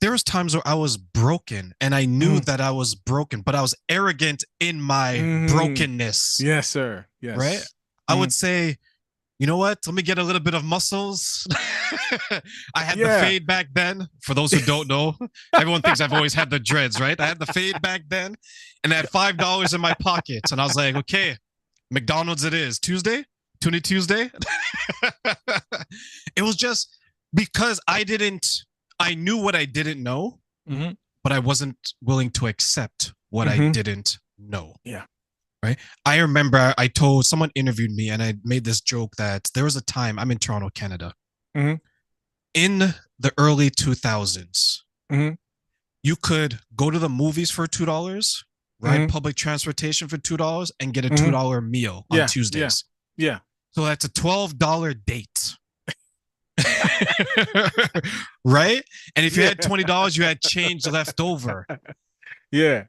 there was times where I was broken and I knew Mm, that I was broken, but I was arrogant in my mm. brokenness, Yes, sir. right? Yes. I would Mm. say, you know what? Let me get a little bit of muscles. I had the Yeah. fade back then. For those who don't know, everyone thinks I've always had the dreads, right? I had the fade back then, and I had $5 in my pocket, and I was like, okay, McDonald's it is. Tuesday, Toonie Tuesday. It was just because I knew what I didn't know, Hmm. but I wasn't willing to accept what I Hmm. didn't know. Yeah. Right. I remember I told someone interviewed me and I made this joke that there was a time I'm in Toronto, Canada. Hmm. In the early 2000s, Hmm. you could go to the movies for $2, ride Hmm. public transportation for $2, and get a Hmm. $2 meal on Yeah. Yeah. Tuesdays. Yeah. So that's a $12 date. Right? And if you Yeah. had $20, you had change left over. Yeah.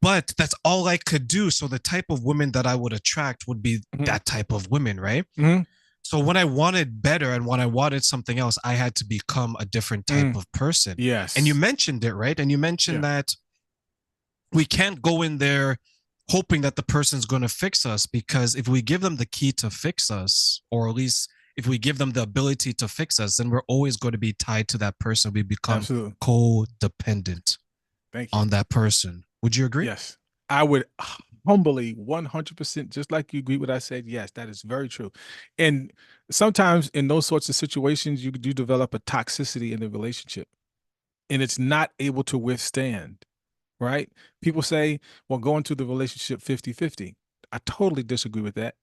But that's all I could do. So the type of women that I would attract would be Hmm. that type of women, right? Hmm. So when I wanted better and when I wanted something else, I had to become a different type Mm. of person. And you Yes. mentioned it, right? And you mentioned Yeah. that we can't go in there hoping that the person's going to fix us, because if we give them the key to fix us, or at least if we give them the ability to fix us, then we're always going to be tied to that person. We become Absolutely. codependent Thank you. on that person. Would you agree? Yes. I would humbly 100%, just like you agree what I said. Yes, that is very true. And sometimes in those sorts of situations, you do develop a toxicity in the relationship and it's not able to withstand, right? People say, well, go into the relationship 50-50. I totally disagree with that.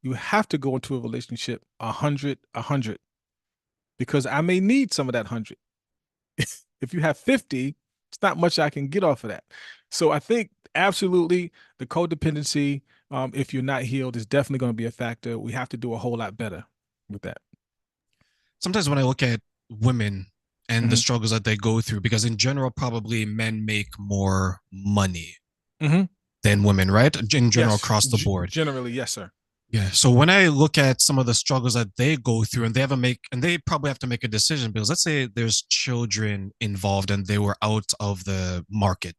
You have to go into a relationship 100-100 because I may need some of that 100. If you have 50, it's not much I can get off of that. So I think absolutely the codependency, if you're not healed, is definitely going to be a factor. We have to do a whole lot better with that. Sometimes when I look at women and the Hmm. struggles that they go through, because in general, probably men make more money Hmm. than women, right? In general, Yes, across the board. generally, yes, sir. Yeah. So when I look at some of the struggles that they go through, and they probably have to make a decision, because let's say there's children involved and they were out of the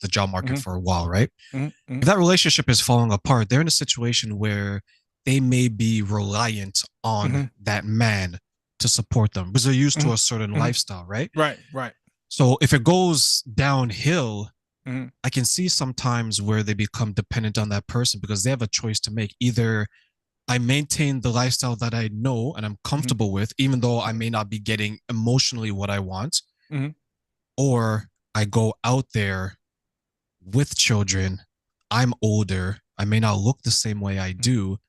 job market Hmm. for a while, right? Hmm. Hmm. If that relationship is falling apart, they're in a situation where they may be reliant on Hmm. that man to support them because they're used Hmm. to a certain Hmm. lifestyle, right? Right, right. So if it goes downhill, Hmm. I can see sometimes where they become dependent on that person because they have a choice to make. Either I maintain the lifestyle that I know and I'm Hmm. comfortable with, even though I Hmm. may not be getting emotionally what I want, Hmm. or I go out there with children. I'm older. I may not look the same way I do.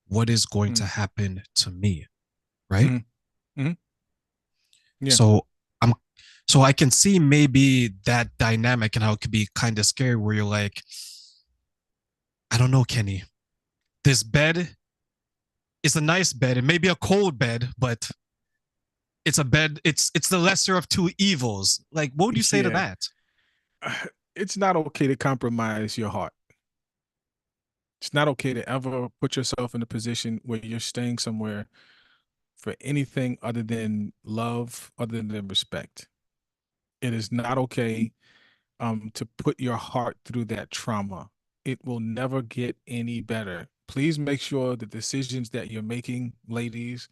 What is going to Hmm. happen to me? Right. Hmm. Hmm. Yeah. So I'm, so I can see maybe that dynamic and how it could be kind of scary where you're like, I don't know, Kenny, this bed is a nice bed. It may be a cold bed, but it's a bed. It's the lesser of two evils. Like, what would you say to Yeah. that? It's not okay to compromise your heart. It's not okay to ever put yourself in a position where you're staying somewhere for anything other than love, other than respect. It is not okay to put your heart through that trauma. It will never get any better. Please make sure the decisions that you're making, ladies,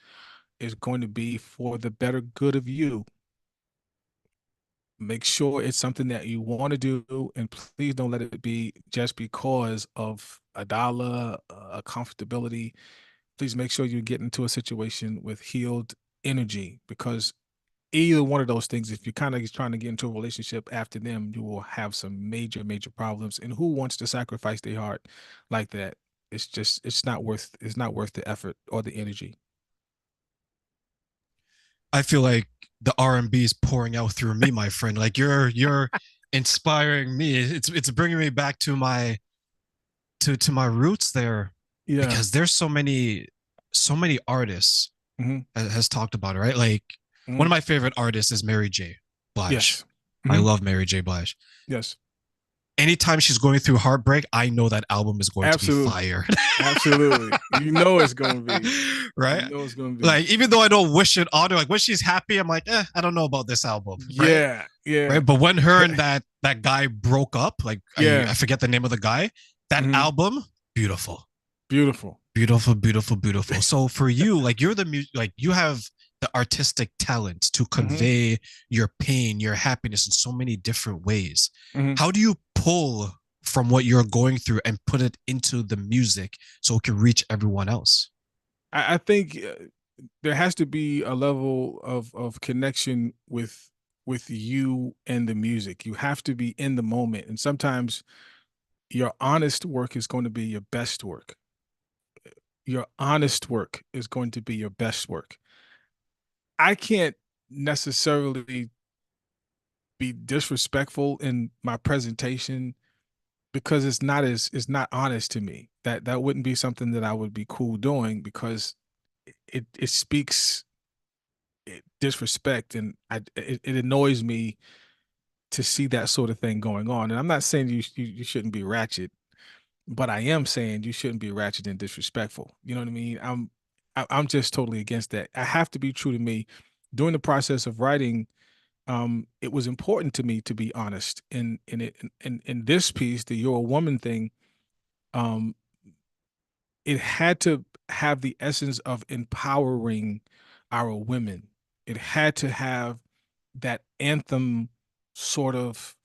is going to be for the better good of you. Make sure it's something that you want to do, and please don't let it be just because of a dollar, a comfortability. Please make sure you get into a situation with healed energy, because either one of those things, if you're kind of trying to get into a relationship after them, you will have some major, major problems. And who wants to sacrifice their heart like that? It's not worth the effort or the energy. I feel like the R&B is pouring out through me, my friend. Like you're inspiring me. It's bringing me back to my roots there, Yeah. because there's so many artists Hmm. has talked about it, right? Like one Hmm. of my favorite artists is Mary J. Blige. Yes. I Hmm. love Mary J. Blige. Yes. anytime she's going through heartbreak, I know that album is going to be Absolutely. fire. Absolutely. You know it's gonna be. You Right? know it's gonna be. Like, even though I don't wish it on her, like when she's happy, I'm like, I don't know about this album, right? Yeah, yeah, Right. But when her and that guy broke up, like I yeah. forget the name of the guy, that Hmm. album, beautiful. Beautiful. Beautiful, beautiful, beautiful. So for you, like you're like you have the artistic talent to Hmm. convey your pain, your happiness in so many different ways. Hmm. How do you pull from what you're going through and put it into the music so it can reach everyone else? I think there has to be a level of connection with you and the music. You have to be in the moment, and sometimes your honest work is going to be your best work. Your honest work is going to be your best work. I can't necessarily be disrespectful in my presentation because it's not honest to me. That wouldn't be something that I would be cool doing because it speaks disrespect, and it annoys me to see that sort of thing going on. And I'm not saying you shouldn't be ratchet, but I am saying you shouldn't be ratchet and disrespectful. You know what I mean? I'm just totally against that. I have to be true to me. During the process of writing, it was important to me to be honest. In this piece, the "You're a Woman" thing, um, it had to have the essence of empowering our women. It had to have that anthem sort of,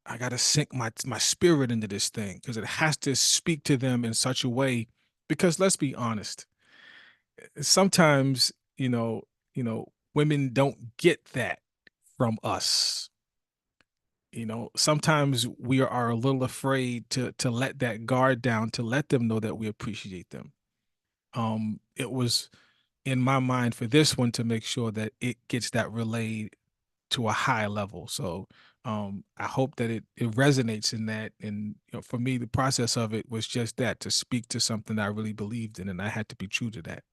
I got to sink my spirit into this thing because it has to speak to them in such a way. Because let's be honest, sometimes women don't get that from us. Sometimes we are a little afraid to let that guard down, to let them know that we appreciate them. It was in my mind for this one to make sure that it gets that relayed to a high level. So I hope that it resonates in that. And for me, the process of it was just that, to speak to something that I really believed in, and I had to be true to that.